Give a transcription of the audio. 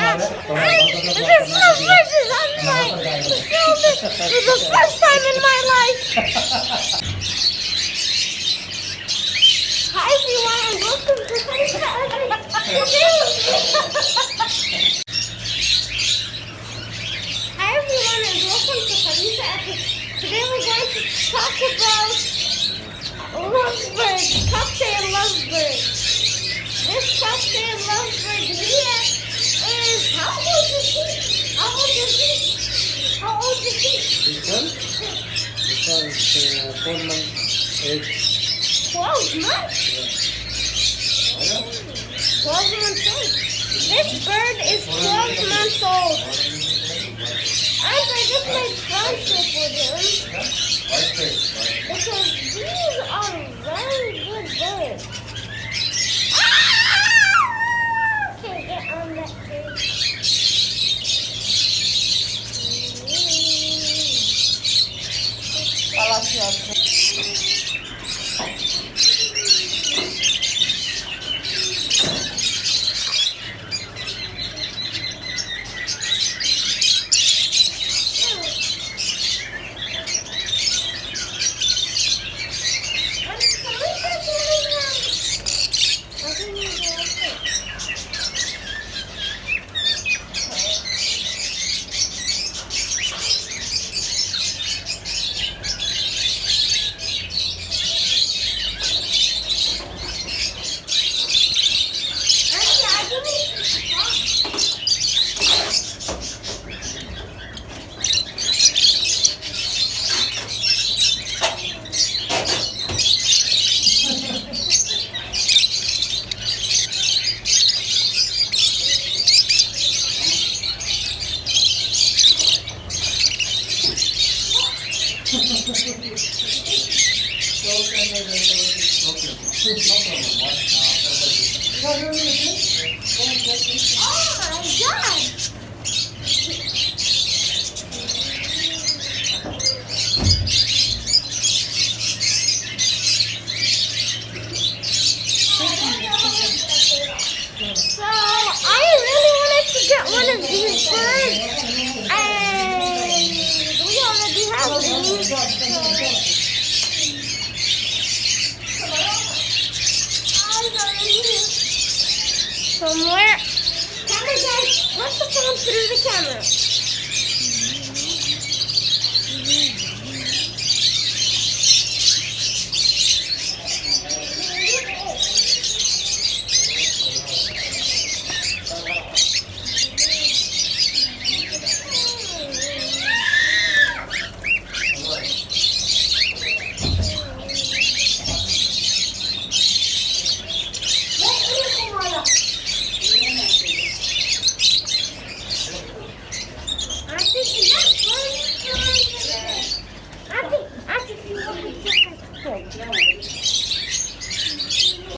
For the first time in my life. Hi everyone, and welcome to Khalifa. Hi everyone, and welcome to Khalifa Epic. Today we're going to talk about lovebirds, cocktail lovebird. This cocktail lovebird here is, how old is he? How old is he? How old is he? This one is 4 months age. 12 months? 12 months old. This bird is 12 months old. And I just made friendship with him because these are very good birds. Can't get on that tree. So I really wanted to get one of these birds, and we already have these. Somewhere. Camera guys, let the phone through the camera.